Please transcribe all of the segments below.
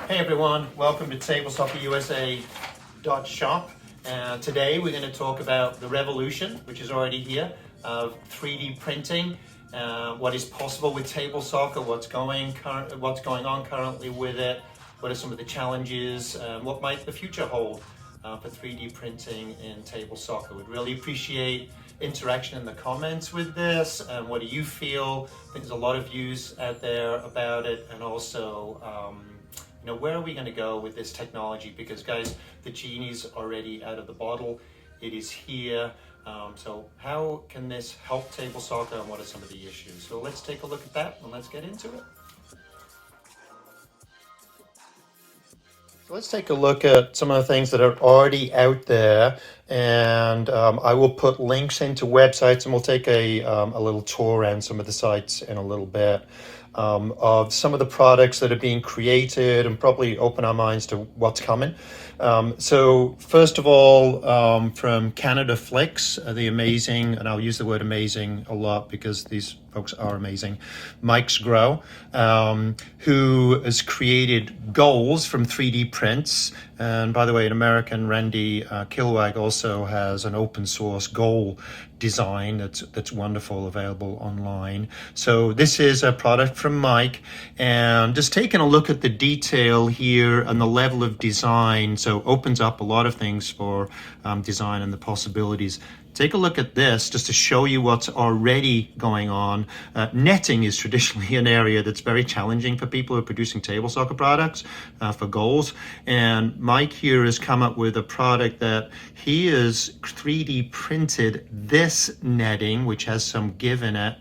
Hey everyone, welcome to tablesoccerusa.shop. And today we're going to talk about the revolution, which is already here, of 3D printing, what is possible with table soccer, what's going on currently with it, what are some of the challenges, what might the future hold for 3D printing in table soccer. We'd really appreciate interaction in the comments with this. What do you feel? I think there's a lot of views out there about it, and also where are we going to go with this technology? Because guys, the genie's already out of the bottle. It is here. So how can this help table soccer, and what are some of the issues? So let's take a look at that and let's get into it. So let's take a look at some of the things that are already out there, and I will put links into websites, and we'll take a little tour around some of the sites in a little bit. Of some of the products that are being created, and probably open our minds to what's coming. So first of all, from Canada Flicks, the amazing, and I'll use the word amazing a lot because these folks are amazing, Mike's Grow, who has created goals from 3D prints. And by the way, an American, Randy Kilwag, also has an open source goal design that's wonderful, available online. So this is a product from Mike, and just taking a look at the detail here and the level of design, so opens up a lot of things for design and the possibilities. Take a look at this just to show you what's already going on. Netting is traditionally an area that's very challenging for people who are producing table soccer products for goals. And Mike here has come up with a product that he has 3D printed this netting, which has some give in it,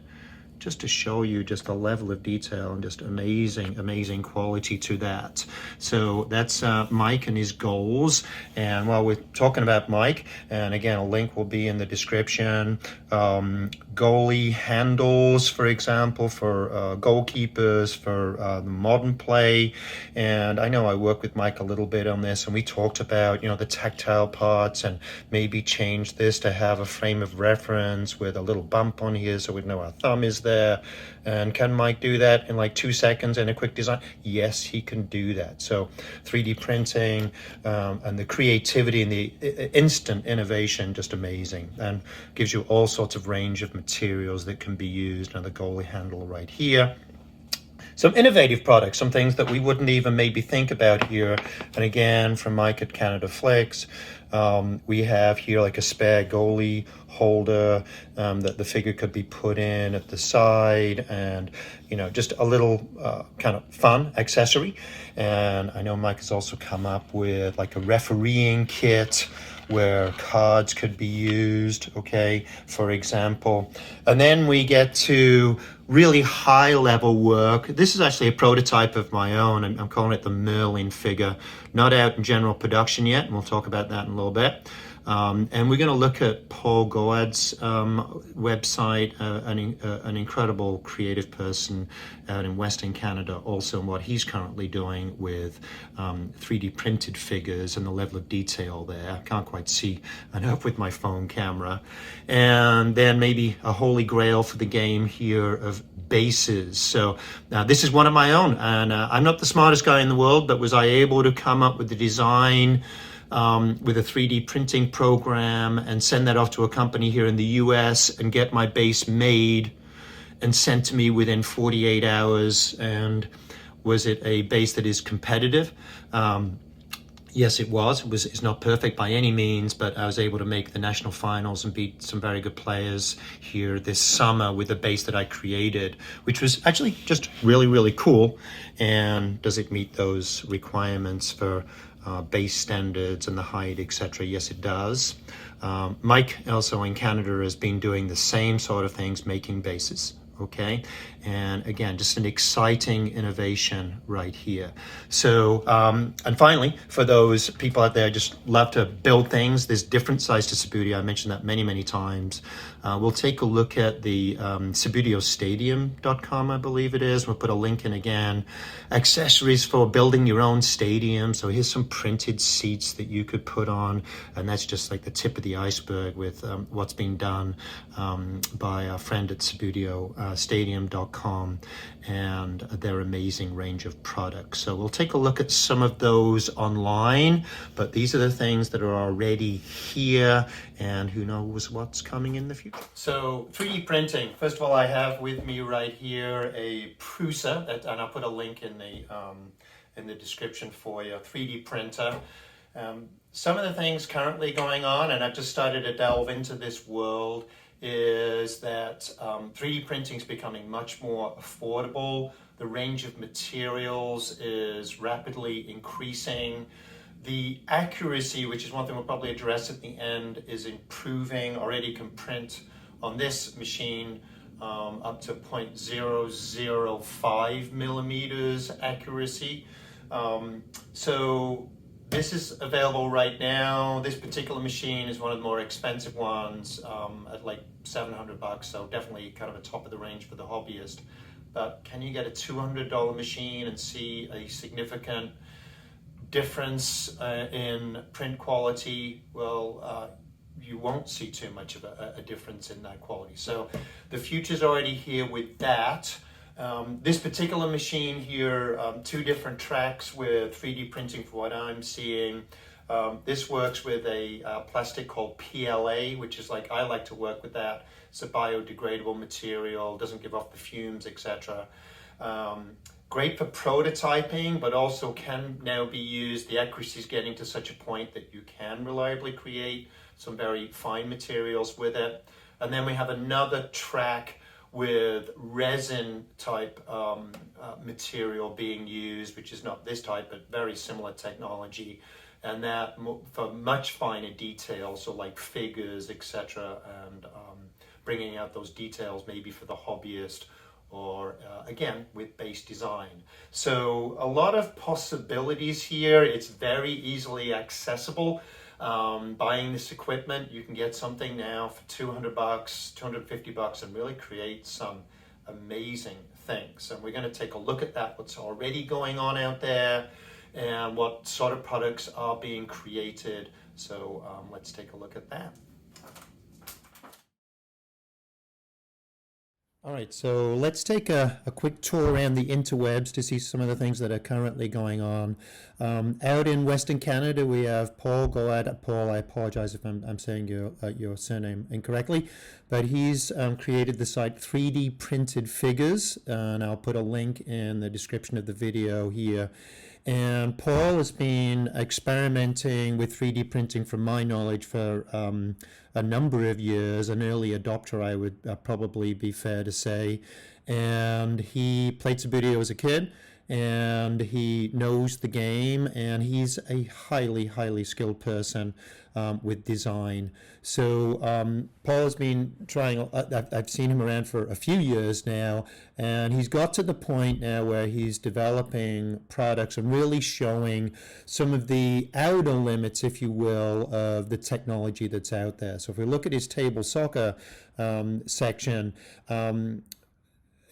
just to show you just the level of detail and just amazing quality to that. So that's Mike and his goals. And while we're talking about Mike, and again, a link will be in the description, goalie handles, for example, for goalkeepers, for the modern play. And I know I worked with Mike a little bit on this, and we talked about, the tactile parts, and maybe change this to have a frame of reference with a little bump on here so we know our thumb is there. And can Mike do that in like 2 seconds in a quick design? Yes, he can do that. So 3D printing and the creativity and the instant innovation, just amazing, and gives you all sorts of range of materials that can be used. And the goalie handle right here. Some innovative products, some things that we wouldn't even maybe think about here. And again, from Mike at Canada Flicks, we have here like a spare goalie holder that the figure could be put in at the side, and just a little kind of fun accessory. And I know Mike has also come up with like a refereeing kit where cards could be used, okay, for example. And then we get to really high level work. This is actually a prototype of my own, and I'm calling it the Merlin figure. Not out in general production yet, and we'll talk about that in a little bit. And we're going to look at Paul Goad's website, an incredible creative person out in Western Canada, also, and what he's currently doing with 3D printed figures and the level of detail there. Can't quite see enough with my phone camera. And then maybe a holy grail for the game here of bases. So this is one of my own, and I'm not the smartest guy in the world, but was I able to come up with the design with a 3D printing program and send that off to a company here in the US and get my base made and sent to me within 48 hours. And was it a base that is competitive? Yes, it was. It's not perfect by any means, but I was able to make the national finals and beat some very good players here this summer with the base that I created, which was actually just really cool. And does it meet those requirements for base standards and the height, etc.? Yes, it does. Mike, also in Canada, has been doing the same sort of things, making bases. Okay, and again, just an exciting innovation right here. So, and finally, for those people out there just love to build things, there's different sides to Subbuteo. I mentioned that many times. We'll take a look at the SubbuteoStadium.com, I believe it is. We'll put a link in again. Accessories for building your own stadium. So here's some printed seats that you could put on, and that's just like the tip of the iceberg with what's being done by our friend at SubbuteoStadium.com and their amazing range of products. So we'll take a look at some of those online, but these are the things that are already here, and who knows what's coming in the future. So 3D printing. First of all, I have with me right here a Prusa, and I'll put a link in the description for you. 3D printer. Some of the things currently going on, and I've just started to delve into this world, is that 3D printing is becoming much more affordable. The range of materials is rapidly increasing. The accuracy, which is one thing we'll probably address at the end, is improving. Already can print on this machine up to 0.005 millimeters accuracy. So this is available right now. This particular machine is one of the more expensive ones at like $700, so definitely kind of a top of the range for the hobbyist. But can you get a $200 machine and see a significant difference in print quality? Well, you won't see too much of a difference in that quality. So the future's already here with that. This particular machine here, 2 different tracks with 3D printing for what I'm seeing. This works with a plastic called PLA, which is like, I like to work with that. It's a biodegradable material, doesn't give off the fumes, etc. Great for prototyping, but also can now be used. The accuracy is getting to such a point that you can reliably create some very fine materials with it. And then we have another track with resin type material being used, which is not this type, but very similar technology. And that for much finer details, so like figures, etc., and bringing out those details maybe for the hobbyist, or again, with base design. So a lot of possibilities here. It's very easily accessible. Buying this equipment, you can get something now for $200, $250, and really create some amazing things. And we're going to take a look at that, what's already going on out there, and what sort of products are being created. So let's take a look at that. All right, so let's take a quick tour around the interwebs to see some of the things that are currently going on. Out in Western Canada, we have Paul. Go ahead, Paul. I apologize if I'm saying your surname incorrectly, but he's created the site 3D Printed Figures, and I'll put a link in the description of the video here. And Paul has been experimenting with 3D printing, from my knowledge, for a number of years, an early adopter, I would probably be fair to say. And he played Subbuteo as a kid, and he knows the game, and he's a highly, highly skilled person with design. So Paul has been trying, I've seen him around for a few years now, and he's got to the point now where he's developing products and really showing some of the outer limits, if you will, of the technology that's out there. So if we look at his table soccer section,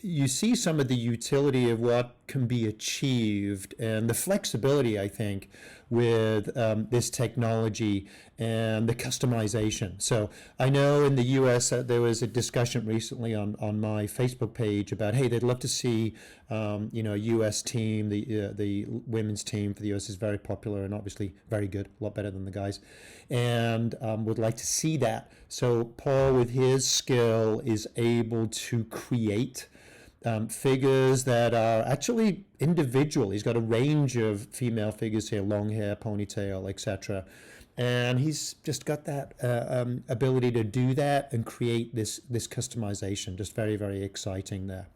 you see some of the utility of what can be achieved and the flexibility, I think, with this technology and the customization. So I know in the US there was a discussion recently on my Facebook page about, hey, they'd love to see US team, the women's team for the US is very popular and obviously very good, a lot better than the guys, and would like to see that. So Paul, with his skill, is able to create figures that are actually individual. He's got a range of female figures here, long hair, ponytail, etc. And he's just got that ability to do that and create this customization. Just very, very exciting there.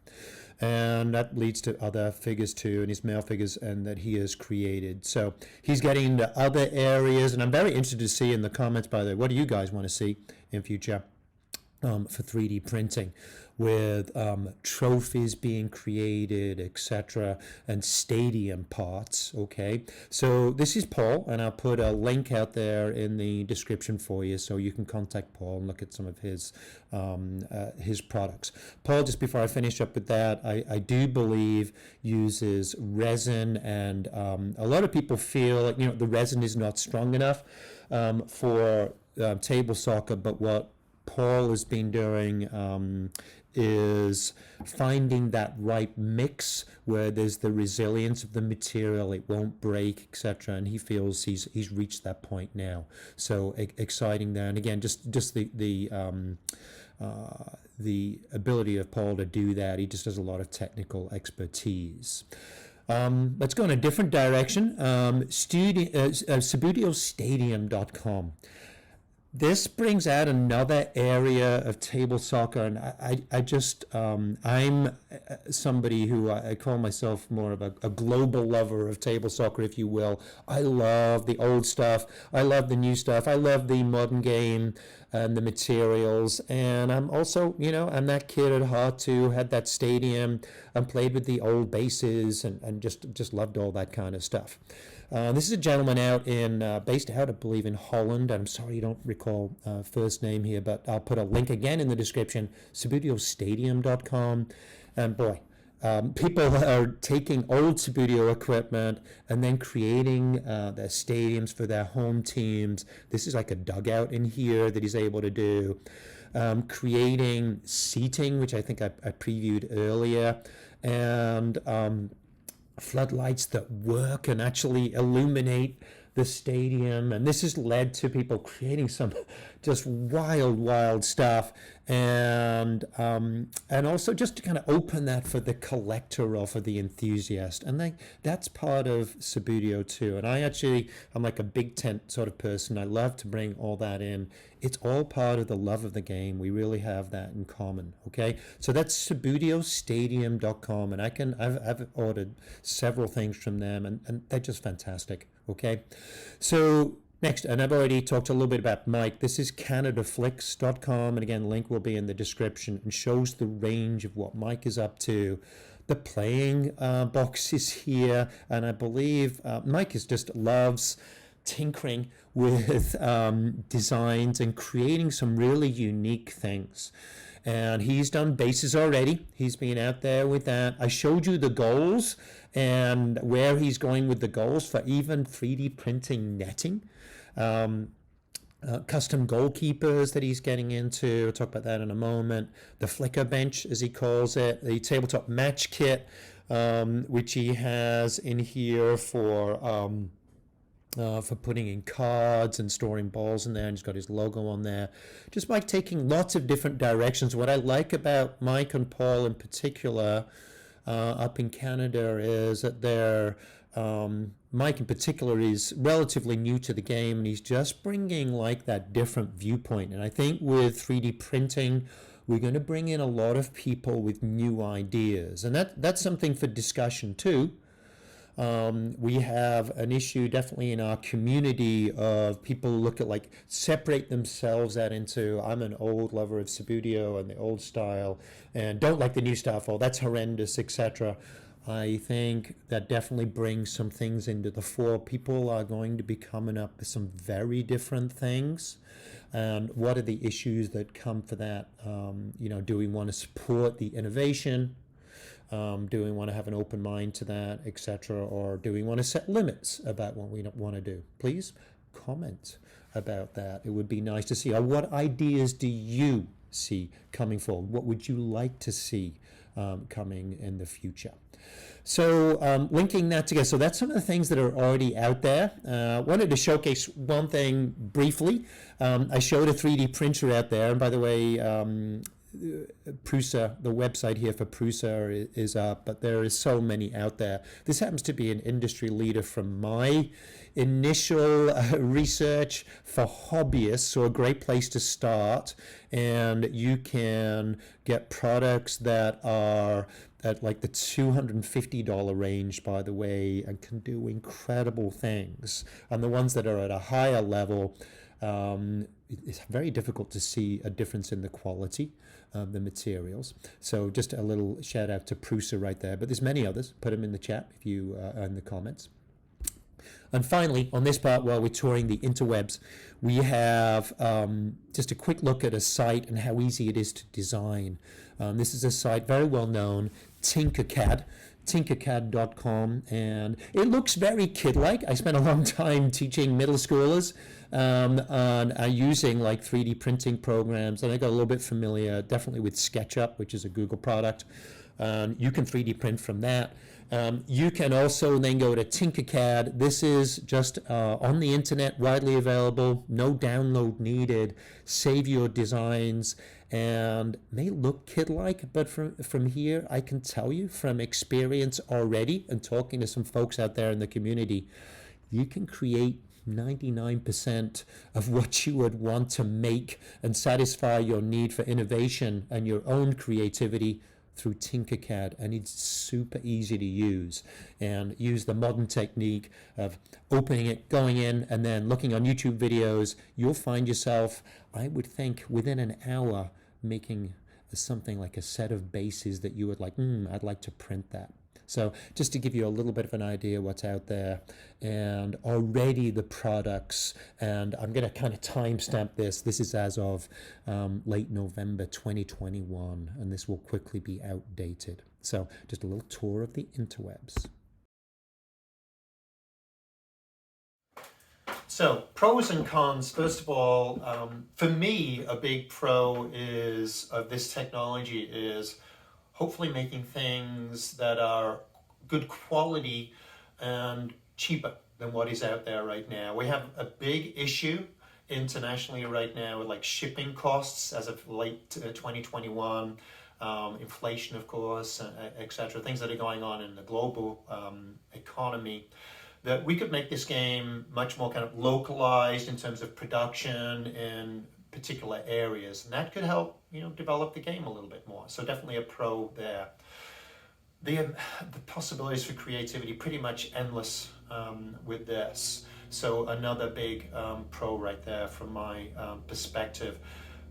And that leads to other figures too, and his male figures, and that he has created. So he's getting into other areas, and I'm very interested to see in the comments, by the way, what do you guys want to see in future? for 3D printing, with trophies being created, etc., and stadium parts. Okay, so this is Paul, and I'll put a link out there in the description for you, so you can contact Paul and look at some of his products. Paul, just before I finish up with that, I do believe uses resin, and a lot of people feel like the resin is not strong enough for table soccer, but what Paul has been doing is finding that right mix where there's the resilience of the material, it won't break, etc. And he feels he's reached that point now. So exciting there. And again, just the ability of Paul to do that. He just has a lot of technical expertise. Let's go in a different direction. Subbuteostadium.com. This brings out another area of table soccer, and I just I'm somebody who I call myself more of a global lover of table soccer, if you will. I love the old stuff. I love the new stuff. I love the modern game and the materials. And I'm also, I'm that kid at heart too. Had that stadium and played with the old bases and just loved all that kind of stuff. This is a gentleman out in based out, I believe, in Holland. I'm sorry you don't recall first name here, but I'll put a link again in the description. Subbuteostadium.com, and boy, people are taking old Subbuteo equipment and then creating their stadiums for their home teams. This is like a dugout in here that he's able to do. Creating seating, which I think I previewed earlier, and floodlights that work and actually illuminate the stadium. And this has led to people creating some just wild stuff, and also just to kind of open that for the collector or for the enthusiast. And that's part of Subbuteo too. And I'm like a big tent sort of person. I love to bring all that in. It's all part of the love of the game. We really have that in common. Okay, so that's Subbuteostadium.com, and I've ordered several things from them, and they're just fantastic. Okay, so next, and I've already talked a little bit about Mike. This is CanadaFlix.com, and again, link will be in the description, and shows the range of what Mike is up to. The playing box is here, and I believe Mike just loves tinkering with designs and creating some really unique things. And he's done bases already. He's been out there with that. I showed you the goals and where he's going with the goals for even 3D printing netting. Custom goalkeepers that he's getting into. I'll talk about that in a moment. The flicker bench, as he calls it. The tabletop match kit, which he has in here for putting in cards and storing balls in there, and he's got his logo on there. Just Mike taking lots of different directions. What I like about Mike and Paul in particular up in Canada is that Mike in particular is relatively new to the game, and he's just bringing like that different viewpoint. And I think with 3D printing, we're going to bring in a lot of people with new ideas, and that's something for discussion too. We have an issue definitely in our community of people look at separate themselves out into, I'm an old lover of Subbuteo and the old style and don't like the new stuff, or that's horrendous, etc. I think that definitely brings some things into the fore. People are going to be coming up with some very different things. And what are the issues that come for that? Do we want to support the innovation? Do we want to have an open mind to that, etc., or do we want to set limits about what we want to do? Please comment about that. It would be nice to see. What ideas do you see coming forward? What would you like to see coming in the future? So linking that together. So that's some of the things that are already out there. Wanted to showcase one thing briefly. I showed a 3D printer out there, and by the way, Prusa, the website here for Prusa is up, but there is so many out there. This happens to be an industry leader from my initial research for hobbyists, so a great place to start. And you can get products that are at like the $250 range, by the way, and can do incredible things. And the ones that are at a higher level It's very difficult to see a difference in the quality of the materials. So just a little shout out to Prusa right there. But there's many others. Put them in the chat if you in the comments. And finally, on this part, while we're touring the interwebs, we have just a quick look at a site and how easy it is to design. This is a site very well known, Tinkercad, tinkercad.com, and it looks very kid-like. I spent a long time teaching middle schoolers on using like 3D printing programs, and I got a little bit familiar definitely with SketchUp, which is a Google product. You can 3D print from that. You can also then go to Tinkercad. This is just on the internet, widely available, no download needed. Save your designs, and may look kid-like, but from here, I can tell you from experience already and talking to some folks out there in the community, you can create 99% of what you would want to make and satisfy your need for innovation and your own creativity through Tinkercad, and it's super easy to use. And use the modern technique of opening it, going in, and then looking on YouTube videos. You'll find yourself, I would think, within an hour making something like a set of bases that you would like, I'd like to print that. So just to give you a little bit of an idea what's out there, and already the products, and I'm going to kind of timestamp this. This is as of late November 2021, and this will quickly be outdated. So just a little tour of the interwebs. So pros and cons. First of all, for me, a big pro is of this technology is hopefully making things that are good quality and cheaper than what is out there right now. We have a big issue internationally right now with like shipping costs as of late 2021, inflation, of course, etc. Things that are going on in the global economy. That we could make this game much more kind of localized in terms of production in particular areas, and that could help develop the game a little bit more. So definitely a pro there. The possibilities for creativity pretty much endless with this. So another big pro right there from my perspective.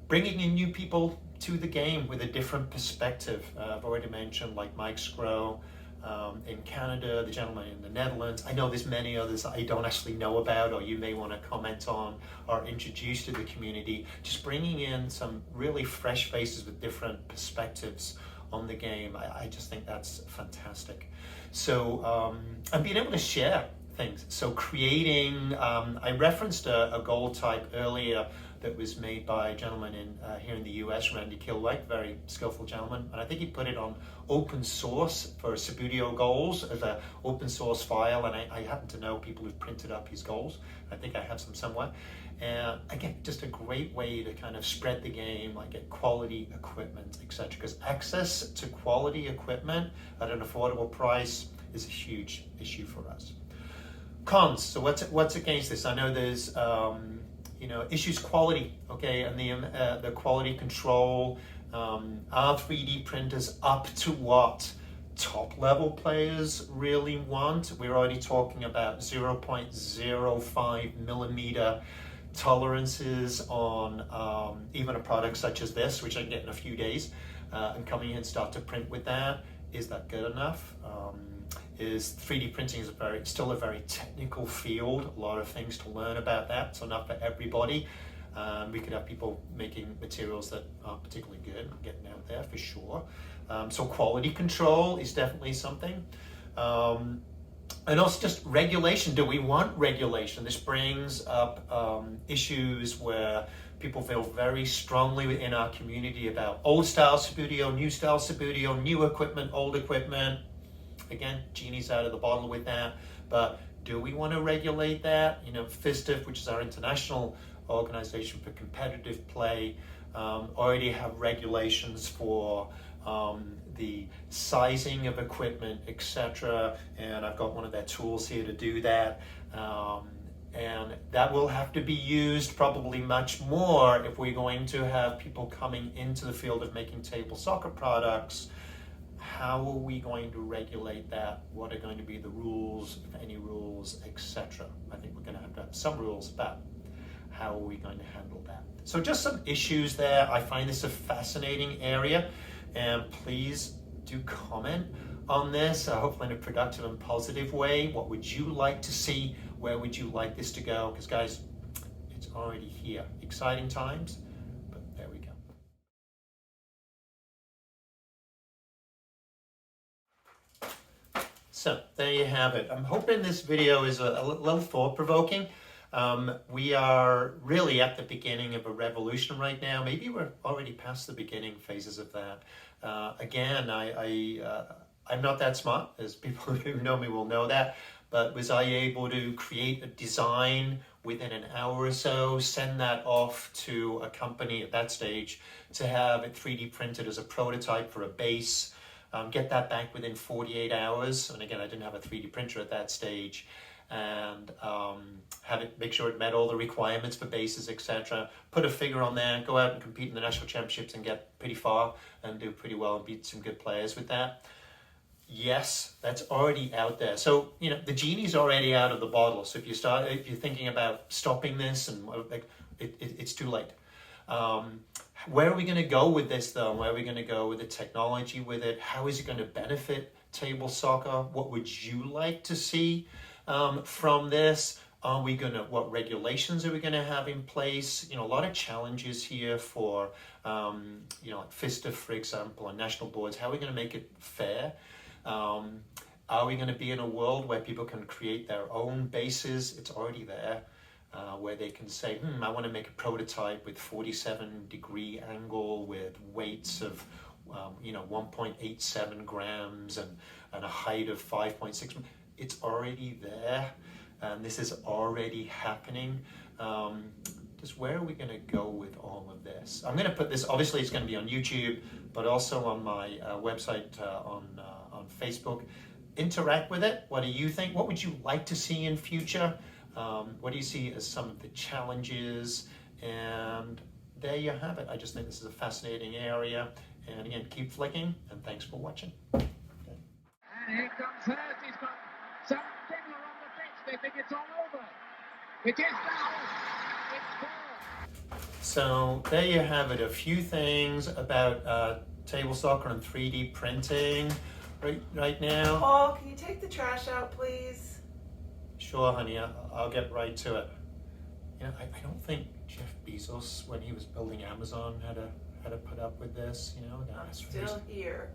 Bringing in new people to the game with a different perspective. I've already mentioned like Mike Scrow in Canada, the gentleman in the Netherlands. I know there's many others that I don't actually know about, or you may want to comment on or introduce to the community. Just bringing in some really fresh faces with different perspectives on the game. I just think that's fantastic. So, and being able to share things. So creating, I referenced a goal type earlier that was made by a gentleman here in the US, Randy Kilwake, very skillful gentleman, and I think he put it on open source for Subbuteo goals as an open source file, and I happen to know people who've printed up his goals. I think I have some somewhere. And again, just a great way to kind of spread the game, like get quality equipment, etc. Because access to quality equipment at an affordable price is a huge issue for us. Cons. So what's against this? I know there's issues quality, okay, and the quality control. Are 3D printers up to what top level players really want? We're already talking about 0.05 millimeter tolerances on even a product such as this, which I can get in a few days, and coming in and start to print with that. Is that good enough? Is 3D printing is still a very technical field, a lot of things to learn about that, so not for everybody. We could have people making materials that aren't particularly good, getting out there for sure. So quality control is definitely something. And also just regulation. Do we want regulation? This brings up issues where people feel very strongly within our community about old style Subbuteo, new style Subbuteo, new equipment, old equipment. Again, genie's out of the bottle with that, but do we want to regulate that? FISTIF, which is our international organization for competitive play, already have regulations for the sizing of equipment, etc. And I've got one of their tools here to do that. And that will have to be used probably much more if we're going to have people coming into the field of making table soccer products. How are we going to regulate that? What are going to be the rules, if any rules, etc.? I think we're going to have some rules about how are we going to handle that? So just some issues there. I find this a fascinating area, and please do comment on this, hopefully in a productive and positive way. What would you like to see? Where would you like this to go? Because guys, it's already here. Exciting times, but there we go. So there you have it. I'm hoping this video is a little thought-provoking. We are really at the beginning of a revolution right now. Maybe we're already past the beginning phases of that. Again, I'm not that smart, as people who know me will know that, but was I able to create a design within an hour or so, send that off to a company at that stage to have it 3D printed as a prototype for a base, get that back within 48 hours. And again, I didn't have a 3D printer at that stage. And have it, make sure it met all the requirements for bases, etc. Put a figure on there, go out and compete in the national championships and get pretty far and do pretty well and beat some good players with that. Yes, that's already out there. So, you know, the genie's already out of the bottle. So if you're thinking about stopping this, and it's too late. Where are we going to go with this, though? Where are we going to go with the technology with it? How is it going to benefit table soccer? What would you like to see from this? Are we going to, what regulations are we going to have in place? You know, a lot of challenges here for, you know, like FISTA, for example, and national boards. How are we going to make it fair? Are we going to be in a world where people can create their own bases? It's already there, where they can say, I want to make a prototype with 47-degree angle with weights of, you know, 1.87 grams and a height of 5.6. It's already there, and this is already happening. Just where are we going to go with all of this? I'm going to put this, obviously it's going to be on YouTube, but also on my website, on Facebook. Interact with it. What do you think? What would you like to see in future? What do you see as some of the challenges? And there you have it. I just think this is a fascinating area. And again, keep flicking, and thanks for watching. Okay. And here comes Hurst. He's got some Diggler on the pitch. They think it's all over. It is now. It's 4. So there you have it. A few things about table soccer and 3D printing right now. Paul, can you take the trash out, please? Sure, honey. I'll get right to it. You know, I don't think Jeff Bezos, when he was building Amazon, had to put up with this. You know, I'm still here.